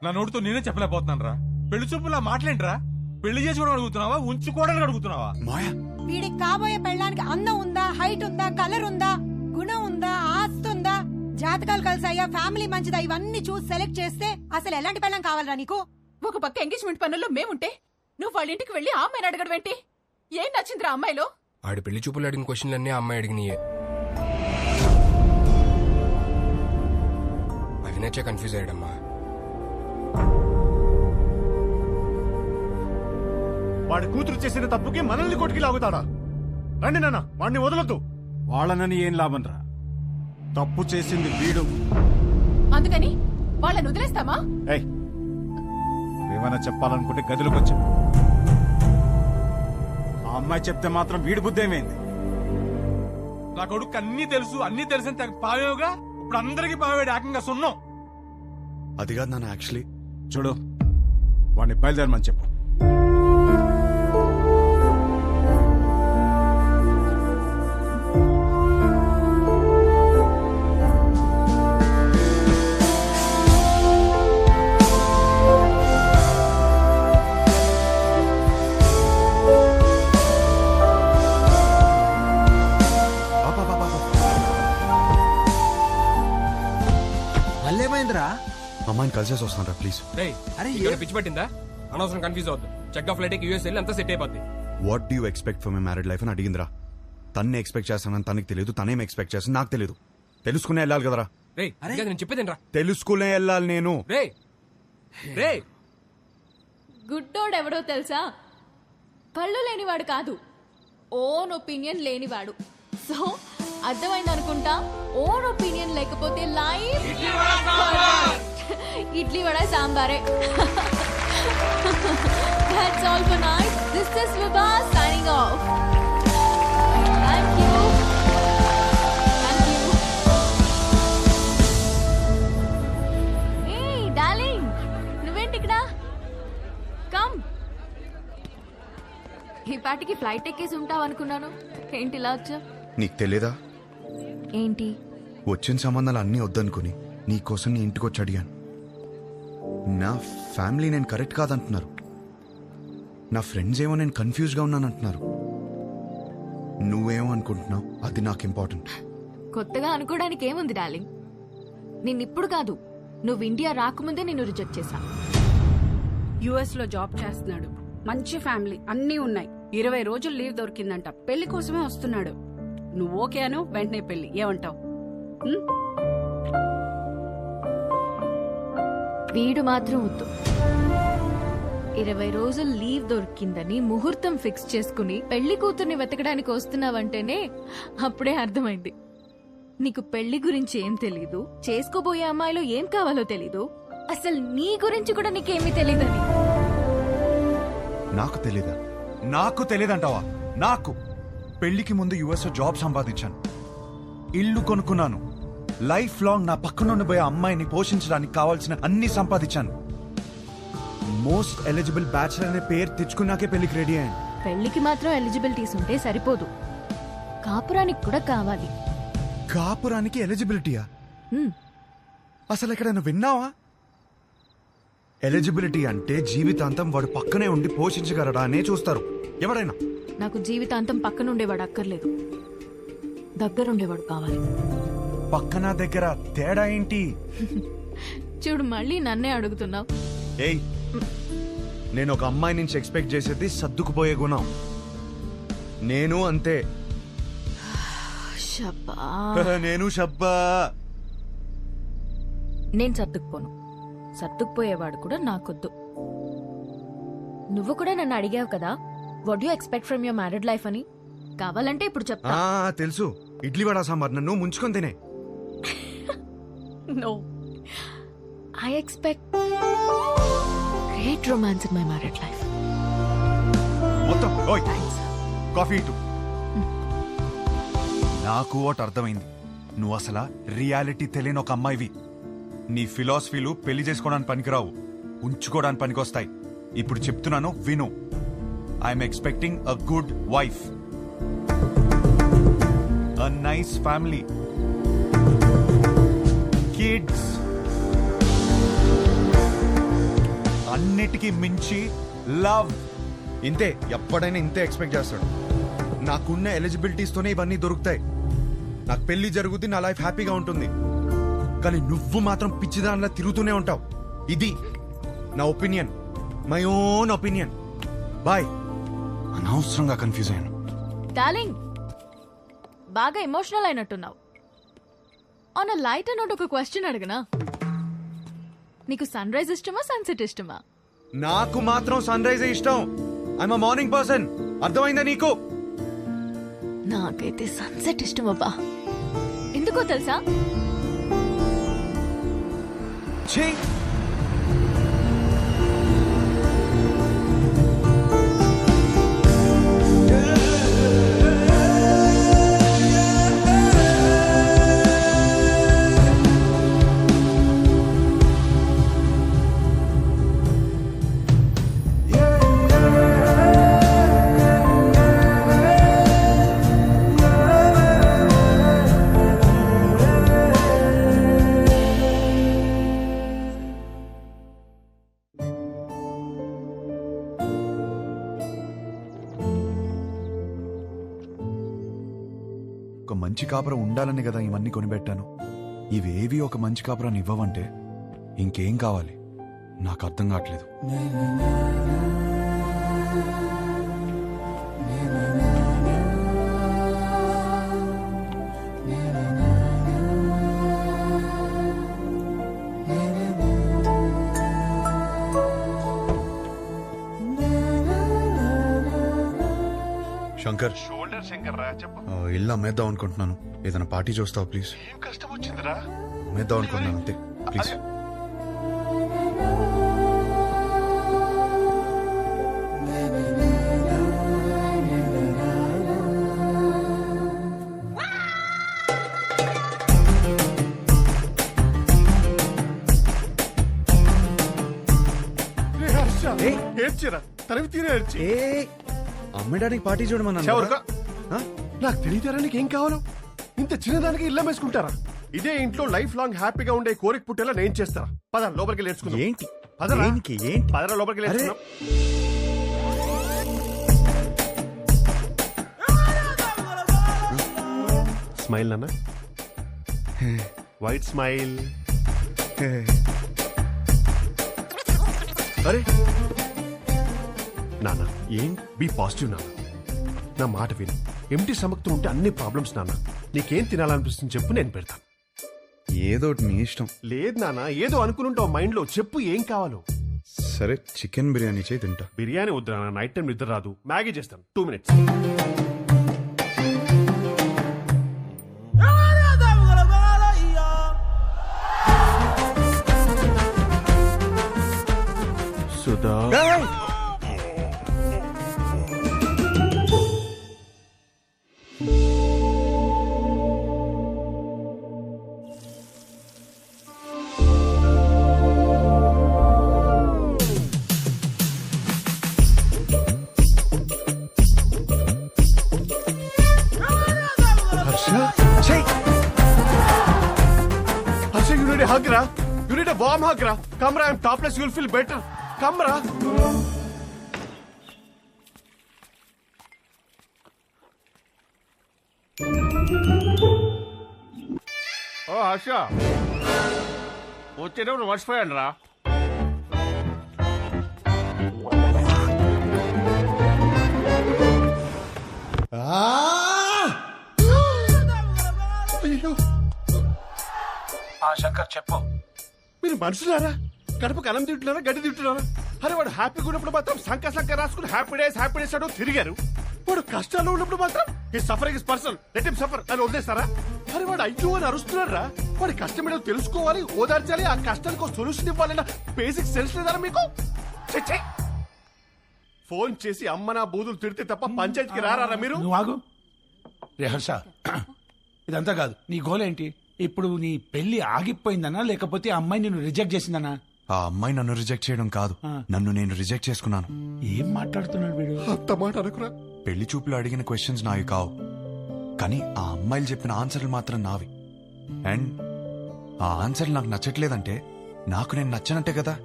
నా నోటితో నేనే చెప్పలేకపోతున్నాను రా. పెళ్లి చూపులా మాట్లాడరా? పెళ్లి చేసుకోవడం అడుగుతున్నావా, ఉంచుకోవడానికి అడుగుతున్నావా? మాయా, వీడికి కాబోయే పెళ్ళానికి అందం ఉందా, హైట్ ఉందా, కలర్ ఉందా, గుణం ఉందా, ఆస్తి ఉందా, జాతకాలు కలిసాయా, ఫ్యామిలీ మంచిదా, ఇవన్నీ చూసి సెలెక్ట్ చేస్తే అసలు ఎలాంటి పెళ్ళం కావాలరా నీకు? ఒక పక్క ఎంగేజ్మెంట్ పనుల్లో మేముంటే నువ్వు వాళ్ళ ఇంటికి వెళ్ళి ఆ అమ్మాయిని అడగడం ఏంటి? ఏం నచ్చిందిరా అమ్మాయిలో? ఆడి పెళ్లి చూపులు అడిగిన క్వశ్చన్లన్నీ ఆ అమ్మాయి అడిగినాయే. అవి నచ్చే కన్ఫ్యూజ్ అయ్యాడమ్మా. వాడి కూతురు చేసిన తప్పుకి మనల్ని కొట్టుకి లాగుతాడా? రండి నాన్న, వాడిని వదలొద్దు. వాళ్ళనని ఏం లాభం రా, తప్పు చేసింది వీడు. అందుకని వాళ్ళని వదిలేస్తామా? ఏయ్, ఏమైనా చెప్పాలనుకుంటే గదిలోకి వచ్చా. ఆ అమ్మాయి చెప్తే మాత్రం వీడి బుద్ధి ఏమైంది? నా కొడుకు అన్ని తెలుసు, అన్ని తెలిసిన తెగ పావేవుగా ఇప్పుడు అందరికి పావేడు ఏకంగా సున్నం. అది కాదు నాన్న, యాక్చువల్లీ చూడు, వాడిని బయలుదేరమని చెప్పు. అమ్మాయిని కలిసేసి వస్తాను రా ప్లీజ్. పిచ్చి పట్టిందా? అనవసరం కన్ఫ్యూజ్ అవుతుంది. చెక్ ఆఫ్ ఫ్లైట్ యూఎస్ వెళ్ళి అంతా సెట్ అయిపోద్ది. What do you expect for my married life అని అడిగిందిరా. తన్నే ఎక్స్పెక్ట్ చేస్తానని తనకి తెలియదు, తనేం ఎక్స్పెక్ట్ చేస్తాను నాకు తెలియదు. తెలుసుకునే వెళ్ళాలి కదరా. నేను చెప్పేదేనరా. తెలుసుకునే వెళ్ళాలి నేను. గుడ్డోడెవడో తెలుసా? కళ్ళు లేనివాడు కాదు, ఓన్ ఒపీనియన్ లేనివాడు. సో అర్థమైంది అనుకుంటా. ఓన్ ఒపీనియన్ లేకపోతే లైఫ్ ఇడ్లీ వడ సాంబారే. That's all for night. This is Vibha signing off. Thank you. Thank you. Hey darling, నువ్వేంటి ఇక్కడ? Come. ఈ పాటికి ఫ్లైట్ ఎక్కేసి ఉంటావు అనుకున్నాను. ఏంటి ఇలా వచ్చా? నీకు తెలియదా? ఏంటి? వచ్చిన సంబంధాలు అన్నీ వద్దనుకుని నీకోసం నీ ఇంటికి వచ్చి అడిగాను. నా ఫ్యామిలీ నేను కరెక్ట్ కాదంటున్నారు. నా ఫ్రెండ్స్ ఏమో నేను కన్ఫ్యూజ్గా ఉన్నానంటున్నారు. నువ్వేమో అనుకుంటున్నావు, అది నాకు ఇంపార్టెంట్. కొత్తగా అనుకోవడానికి ఏముంది డార్లింగ్? నిన్నిప్పుడు కాదు, నువ్వు ఇండియా రాకముందే నిన్ను రిజెక్ట్ చేశా. యుఎస్ లో జాబ్ చేస్తున్నాడు, మంచి ఫ్యామిలీ అన్నీ ఉన్నాయి. 20 రోజులు లీవ్ దొరికిందంట. పెళ్లి కోసమే వస్తున్నాడు. నువ్వు ఓకే అను, వెంటనే పెళ్లి. ఏమంటావు? వీడు మాత్రం వద్దు. 20 రోజులు లీవ్ దొరికిందని ముహూర్తం ఫిక్స్ చేసుకుని పెళ్లి కూతుర్ని వెతకడానికి వస్తున్నావంటేనే అప్పుడే అర్థమైంది నీకు పెళ్లి గురించి ఏం తెలీదు, చేసుకోబోయే అమ్మాయిలో ఏం కావాలో తెలీదు, అసలు నీ గురించి కూడా నీకేమీ తెలీదని. నాకు తెలీదా? నాకు తెలీదంటావా? నాకు పెళ్లికి ముందు యుఎస్ జాబ్ సంపాదించాను, ఇల్లు కొనుక్కున్నాను, లైఫ్ లాంగ్ నా పక్కనుండి పోయే అమ్మాయిని పోషించడానికి కావాల్సిన అన్ని సంపాదించాను. మోస్ట్ ఎలిజిబుల్ బ్యాచిలర్ అనే పేరు తెచ్చుకున్నాకే పెళ్లికి రెడీ అయ్యాను. పెళ్లికి మాత్రం ఎలిజిబిలిటీస్ ఉంటే సరిపోదు, కాపురానికి కూడా కావాలి. కాపురానికి ఎలిజిబిలిటీయా? అసలు ఎక్కడైనా విన్నావా? ఎలిజిబిలిటీ అంటే జీవితాంతం వాడు పక్కనే ఉండి పోషించగలడా అనే చూస్తారు ఎవరైనా. నాకు జీవితాంతం పక్కనుండేవాడు అక్కర్లేదు, దగ్గరుండేవాడు కావాలి. పక్కన దగ్గర తేడా ఏంటి? చూడు, మళ్ళీ నన్నే అడుగుతున్నావు. ఏయ్, నేను ఒక అమ్మాయి నుంచి ఎక్స్పెక్ట్ చేసేది సర్దుకుపోయే గుణం. నేను అంతే. నేను షబ్బా. నేను సర్దుకుపోను, సర్దుకుపోయేవాడు కూడా నాకొద్దు. నువ్వు కూడా నన్ను అడిగావు కదా, what do expect from your married life అని. కావాలంటే ఇప్పుడు చెప్తా. తెలుసు, ఇడ్లీ వడ సాంబార్ నన్ను ముంచుకొని తినే. No, I expect great romance in my married life. మొత్తం ఓయ్, Thanks. కాఫీ ఇటు. నాకు ఒకటి అర్థమైంది, నువ్వు అసలు రియాలిటీ తెలియని ఒక అమ్మాయివి. నీ ఫిలాసఫీలు పెళ్లి చేసుకోవడానికి పనికిరావు, ఉంచుకోవడానికి పనికొస్తాయి. ఇప్పుడు చెప్తున్నాను విను. I'm expecting a good wife, a nice family, kids, అన్నిటికీ మించి లవ్. ఇంతే, ఎప్పుడైనా ఇంతే ఎక్స్పెక్ట్ చేస్తాడు. నాకున్న ఎలిజిబిలిటీస్ తోనే ఇవన్నీ దొరుకుతాయి. నాకు పెళ్లి జరుగుతుంది, నా లైఫ్ హ్యాపీగా ఉంటుంది. కానీ నువ్వు మాత్రం పిచ్చిదానిలా తిరుగుతూనే ఉంటావు. ఇది నా opinion, my own opinion. Bye. అనవసరంగా కన్ఫ్యూజ్ అయ్యాను. డార్లింగ్, బాగా ఎమోషనల్ అయినట్టున్నావు. ఆన్ అ లైట్ నోట్ ఒక క్వశ్చన్ అడగనా? నీకు సన్ రైజ్ ఇష్టమా, సన్సెట్ ఇష్టమా? నాకు మాత్రం సన్ రైజ్ ఇష్టం. I'm morning person. అర్థమైందా నీకు? నాకైతే సన్సెట్ ఇష్టం అబ్బా. ఎందుకో తెలుసా? ఛీ! ఒక మంచి కాపురం ఉండాలని కదా ఇవన్నీ కొనిపెట్టాను. ఇవేవి ఒక మంచి కాపురాన్ని ఇవ్వవంటే ఇంకేం కావాలి? నాకు అర్థం కావట్లేదు. శంకర్, ఇల్లు అమ్మేద్దాం అనుకుంటున్నాను. ఏదైనా పార్టీ చూస్తావు ప్లీజ్? ఏం కష్టం వచ్చిందిరా? అమ్మేద్దాం అనుకుంటున్నాను అంతే, ప్లీజ్. ఏడ్చిరా, తరివి తీరే ఏడ్చి. అమ్మేడానికి పార్టీ చూడమన్నా. నాకు తెలియతారా నీకేం కావాలో? ఇంత చిన్నదానికి ఇల్లు వేసుకుంటారా? ఇదే ఇంట్లో లైఫ్ లాంగ్ హ్యాపీగా ఉండే కోరిక పుట్టేలా నేను చేస్తారా? పద లోపలికి లేచుకుందాం. ఏంటి? పదరా. దేనికి? ఏంటి? పదరా లోపలికి లేచుకుందాం. స్మైల్ నాన్న, వైట్ స్మైల్. అరే నాన్న, ఏం? బీ పాజిటివ్ నాన్న. నా మాట విను. ఎంటీ స్టమక్తో ఉంటే అన్ని ప్రాబ్లమ్స్ నాన్న. నీకేం తినాలనిపిస్తుంది చెప్పు, నేను పెడతాను. ఏదో నీ ఇష్టం. లేదు నాన్న, ఏదో అనుకుంటావు మైండ్ లో. చెప్పు ఏం కావాలో. సరే, చికెన్ బిర్యానీ చేయి, తింటా. బిర్యానీ వద్దు నాన్న, నైట్ టైం నిద్ర రాదు. మ్యాగీ చేస్తాను, 2 minutes. Sudha, you need a hug, ra. You need a warm hug, ra. Come, ra. I'm topless. You'll feel better. Come, ra. ఓ హర్ష, వచ్చేటప్పుడు మర్చిపోయాను రా. శంకర్ చెప్పు. మీరు మనుషులారా? గడపకు అన్నం తింటున్నారా, గడ్డి తింటున్నారా? అరే వాడు హ్యాపీగా ఉన్నప్పుడు మాత్రం సంక రాసుకుని హ్యాపీ డేస్ అంటూ తిరిగారు. వాడు కష్టాల్లో ఉన్నప్పుడు మాత్రం ఈ suffering is personal, let him suffer అని వదిలేస్తారా? అరే వాడు అయ్యో అని అరుస్తున్నారా? వాడి కష్టం ఏంటో తెలుసుకోవాలి, ఓదార్చాలి, ఆ కష్టానికి సొల్యూషన్ ఇవ్వాలన్న బేసిక్ సెన్స్ లేదారా మీకు? ఛీ! ఫోన్ చేసి అమ్మ నా బూదులు తిడితే తప్ప పంచాయతీకి రారా మీరు? నువ్వు ఆగు. రే హర్ష, ఇదంతా కాదు. నీ గోల్ ఏంటి ఇప్పుడు? నీ పెళ్లి ఆగిపోయిందనా లేకపోతే ఆ అమ్మాయి నిన్ను రిజెక్ట్ చేసిందనా? ఆ అమ్మాయి నన్ను రిజెక్ట్ చేయడం కాదు, నన్ను నేను రిజెక్ట్ చేసుకున్నాను. ఏం మాట్లాడుతున్నాడు వీడు? అంత మాట అనుకురా. పెళ్లి చూపులు అడిగిన క్వశ్చన్స్ నావి కావు, కానీ ఆ అమ్మాయిలు చెప్పిన ఆన్సర్లు మాత్రం నావి. అండ్ ఆ ఆన్సర్లు నాకు నచ్చట్లేదంటే నాకు నేను నచ్చనట్టే కదా.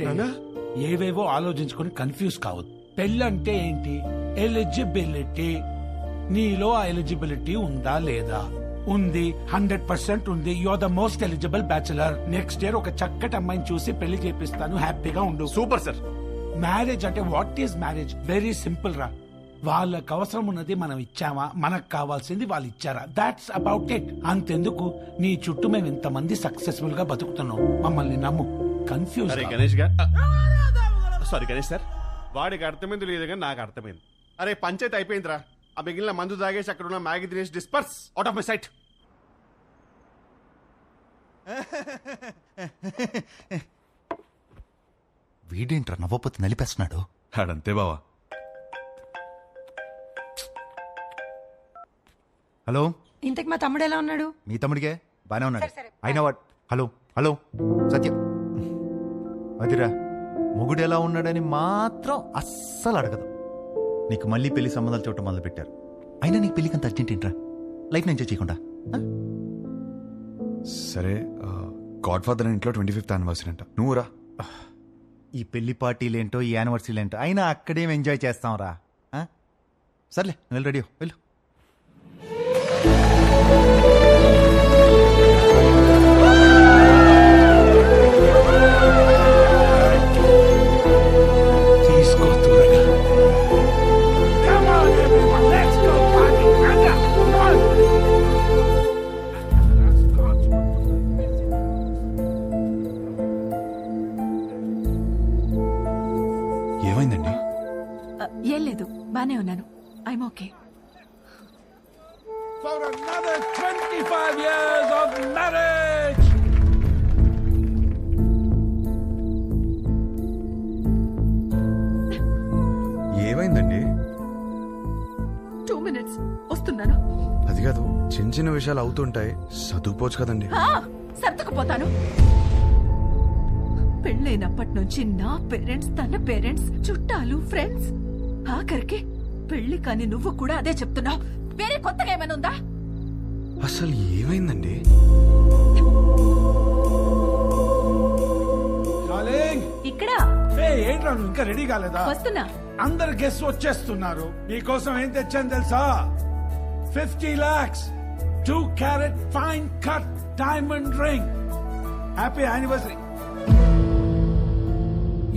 నాన్నా, ఏవేవో ఆలోచించుకొని కన్ఫ్యూజ్ కావద్దు. పెళ్ళంటే ఏంటి? ఎలిజిబిలిటీ. నీలో ఆ ఎలిజిబిలిటీ ఉందా లేదా? ఉంది, 100% ఉంది. You are the most eligible bachelor. Next year ఒక చక్కటి అమ్మాయిని చూసి పెళ్లి చేపిస్తాను, హ్యాపీగా ఉండు. Super sir. మ్యారేజ్ అంటే what is marriage? Very simple రా. వాళ్ళకి అవసరం ఉన్నది మనం ఇచ్చామా, మనకు కావాల్సింది వాళ్ళు ఇచ్చారా? That's about it. అంతెందుకు, నీ చుట్టూ మేము ఇంతమంది సక్సెస్ఫుల్ గా బతుకుతున్నాం. మమ్మల్ని నమ్ము. కన్ఫ్యూజ్ అరే గణేష్ సారీ గణేష్ సార్, వాడికి అర్థమైంది లేదు కానీ నాకు అర్థమైంది. అరే పంచాయతీ అయిపోయిందిరా. ఆ మిగిలిన మందు తాగేసి అక్కడ ఉన్న మ్యాగీ తినేసి disperse out of my sight. వీడేంట్రా నవ్వపోతే నలిపేస్తున్నాడు. ఆడంతే బావా. హలో, ఇంతకు మా తమ్ముడు ఎలా ఉన్నాడు? మీ తమ్ముడికే బానే ఉన్నాడు. సరే, సరే. అయినా వాడు హలో హలో సత్యం అదిరా, మొగుడు ఎలా ఉన్నాడని మాత్రం అస్సలు అడగదు. నీకు మళ్ళీ పెళ్లి సంబంధాలు చూడటం మొదలు పెట్టారు. అయినా నీకు పెళ్లికంత అర్జెంట్ ఏంట్రా? లైఫ్ ఎంజాయ్ చేయకుండా? సరే, గాడ్ ఫాదర్ ఇంట్లో 25th యానివర్సరీ అంట. నువ్వు రా. ఈ పెళ్లి పార్టీలేంటో ఈ యానివర్సరీలేంటో అయినా అక్కడేం ఎంజాయ్ చేస్తాం రా. సర్లే, నువ్వు రెడీ వెళ్ళు. తీసుకో త్వరగా. Come on, everyone, let's go party. Anga, come on. ఏమైందండి? ఏం లేదు, బానే ఉన్నాను. I'm okay. For another 25 years of marriage. ఏమైందండి? 2 minutes వస్తున్నాను. అది కాదు, చిన్న చిన్న విషయాలు అవుతుంటాయి, సర్దుకుపోవచ్చు కదండి. సర్దుకుపోతాను. పెళ్ళైనప్పటి నుంచి నా పేరెంట్స్, తన పేరెంట్స్, చుట్టాలు, ఫ్రెండ్స్, ఆఖరికి పెళ్లి కాని నువ్వు కూడా అదే చెప్తున్నావు. వేరే కొత్తగా ఏమైనా ఉందా? అసలు ఏమైందండి? డార్లింగ్, ఇక్కడ ఏంట్రా నువ్వు ఇంకా రెడీ కాలేదా? వస్తున్నా. అందరు గెస్ట్ వచ్చేస్తున్నారు. మీకోసం ఏం తెచ్చాను తెలుసా? 50 lakhs 2 carat fine cut diamond ring. Happy anniversary.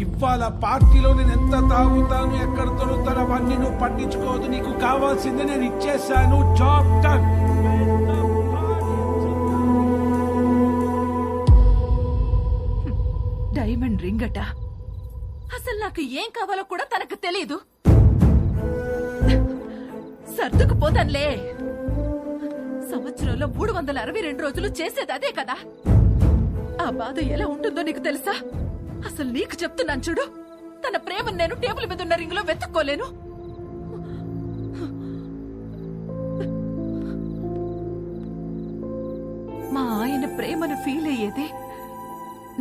ఇవాళ పార్టీలో నేను ఎంత తాగుతాను, ఎక్కడ దొరుకుతాను అవన్నీ నువ్వు పట్టించుకోవద్దు. నీకు కావాల్సింది నేను ఇచ్చేసాను. Job done. డైమండ్ రింగ్ అట. అసలు నాకు ఏం కావాలో కూడా తనకు తెలియదు. సర్దుకుపోతానులే. సంవత్సరంలో 362 రోజులు చేసేది అదే కదా. ఆ బాధ ఎలా ఉంటుందో నీకు తెలుసా? అసలు నీకు చెప్తున్నాను చూడు, తన ప్రేమను నేను టేబుల్ మీద ఉన్న రింగ్ లో వెతుక్కోలేను. మా ఆయన ప్రేమను ఫీల్ అయ్యేదే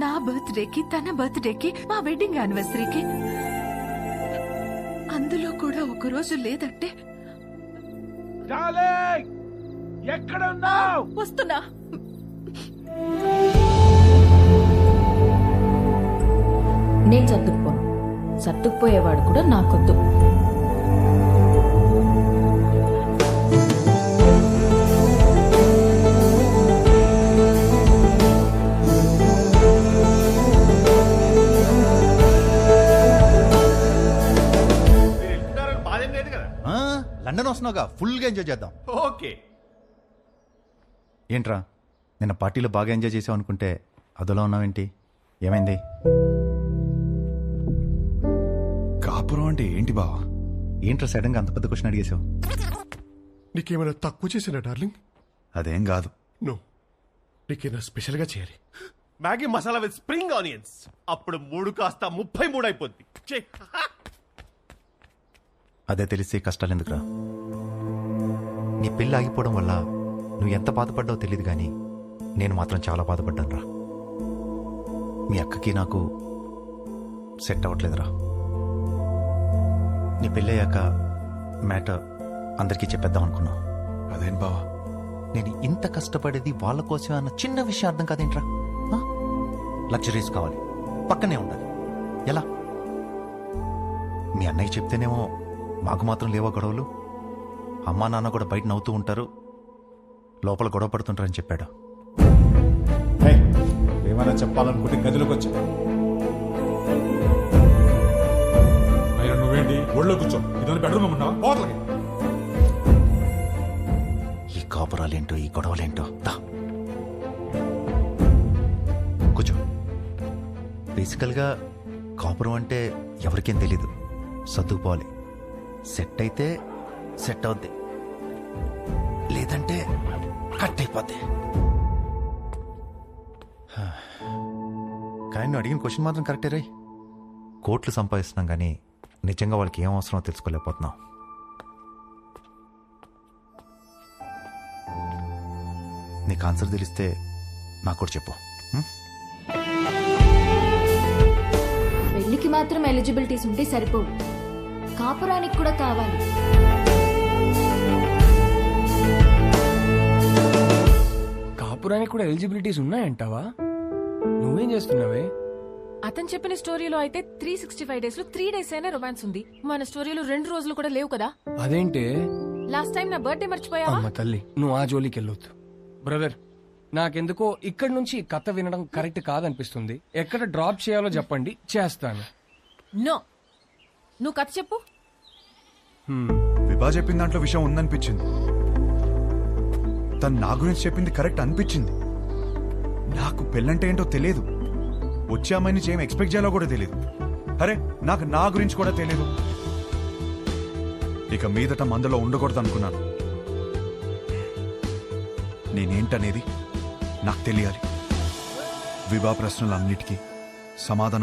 నా బర్త్డేకి, తన బర్త్డేకి, మా వెడ్డింగ్ యానివర్సరీకి. అందులో కూడా ఒక రోజు లేదంటే డార్లింగ్, ఎక్కడున్నావు? వస్తున్నా. నేను సర్దుకుపోను. సర్దుకుపోయేవాడు కూడా నాకొద్దు. బాధ లేదు కదా. లండన్ వస్తున్నావుగా, ఫుల్గా ఎంజాయ్ చేద్దాం. ఓకే. ఏంట్రా, నిన్న పార్టీలో బాగా ఎంజాయ్ చేసావు అనుకుంటే అదోలా ఉన్నావేంటి? ఏమైంది? కాపురం అంటే ఏంటి బావా? ఏంట్రా సడన్గా అంత పెద్ద క్వశ్చన్ అడిగేశావు? నీకేమైనా తక్కువ చేసినా డార్లింగ్? అదేం కాదు. నో, నీకేమైనా స్పెషల్ గా చేయాలి. Maggi masala with spring onions. అప్పుడు 3 కాస్త 33 అయిపోద్ది. అదే తెలిసి కష్టాలు ఎందుకురా? నీ పెళ్ళి ఆగిపోవడం వల్ల నువ్వు ఎంత బాధపడ్డావో తెలియదు కానీ నేను మాత్రం చాలా బాధపడ్డాను రా. మీ అక్కకి నాకు సెట్ అవ్వట్లేదురా. నీ పెళ్ళయ్యాక మ్యాటర్ అందరికీ చెప్పేద్దాం అనుకున్నావు. అదేం బావా? నేను ఇంత కష్టపడేది వాళ్ళ కోసమే అన్న చిన్న విషయం అర్థం కాదేంట్రా? లగ్జరీస్ కావాలి, పక్కనే ఉండాలి. ఎలా? మీ అన్నయ్య చెప్తేనేమో మాకు మాత్రం లేవా గొడవలు? అమ్మా నాన్న కూడా బయట నవ్వుతూ ఉంటారు, లోపల గొడవ పడుతుంటారని చెప్పాడు. ఏమైనా చెప్పాలనుకుంటే గదిలోకి వచ్చా. నువ్వేంటి ఒళ్ళో కూర్చో, ఇదో బెడ్రూమ్ ఉన్నావా? పోతలకి ఈ కాపురాలేంటో ఈ గొడవలేంటో. దా కూర్చో. బేసికల్గా కాపురం అంటే ఎవరికేం తెలీదు, సర్దుకుపోవాలి. సెట్ అయితే సెట్ అవుద్ది, లేదంటే కట్ అయిపోద్ది. కానీ నువ్వు అడిగిన క్వశ్చన్ మాత్రం కరెక్టే రై. కోట్లు సంపాదిస్తున్నాం కానీ నిజంగా వాళ్ళకి ఏం అవసరమో తెలుసుకోలేకపోతున్నాం. నీకు ఆన్సర్ తెలిస్తే నాకు కూడా చెప్పు. పెళ్లికి మాత్రం ఎలిజిబిలిటీస్ ఉంటే సరిపోవు, కాపురానికి కూడా కావాలి. కాపురానికి కూడా ఎలిజిబిలిటీస్ ఉన్నాయంటావా? నువ్వేం చేస్తున్నావే? అతను చెప్పిన స్టోరీలో అయితే 365 days లో 3 days అయినా రొమాన్స్ ఉంది. మన స్టోరీలో 2 రోజులు కూడా లేవు కదా. అదేంటే? లాస్ట్ టైం నా బర్త్డే మర్చిపోయావా? అమ్మ తల్లి, నువ్వు ఆ జోలికి వెళ్ళొద్దు. బ్రదర్, నాకెందుకో ఇక్కడి నుంచి ఈ కథ వినడం కరెక్ట్ కాదనిపిస్తుంది. ఎక్కడ డ్రాప్ చేయాలో చెప్పండి, చేస్తాను. నో, నువ్వు కథ చెప్పు. విభా చెప్పిన దాంట్లో విషయం ఉందనిపించింది. తను నా గురించి చెప్పింది కరెక్ట్ అనిపించింది. నాకు పెళ్ళంటే ఏంటో తెలియదు, వచ్చే అమ్మాయి నుంచి ఏం ఎక్స్పెక్ట్ చేయాలో కూడా తెలియదు. అరే నాకు నా గురించి కూడా తెలియదు. ఇక మీదట మందులో ఉండకూడదు అనుకున్నాను. నేనేంటనేది నాకు తెలియాలి. విభా ప్రశ్నలన్నిటికీ సమాధానం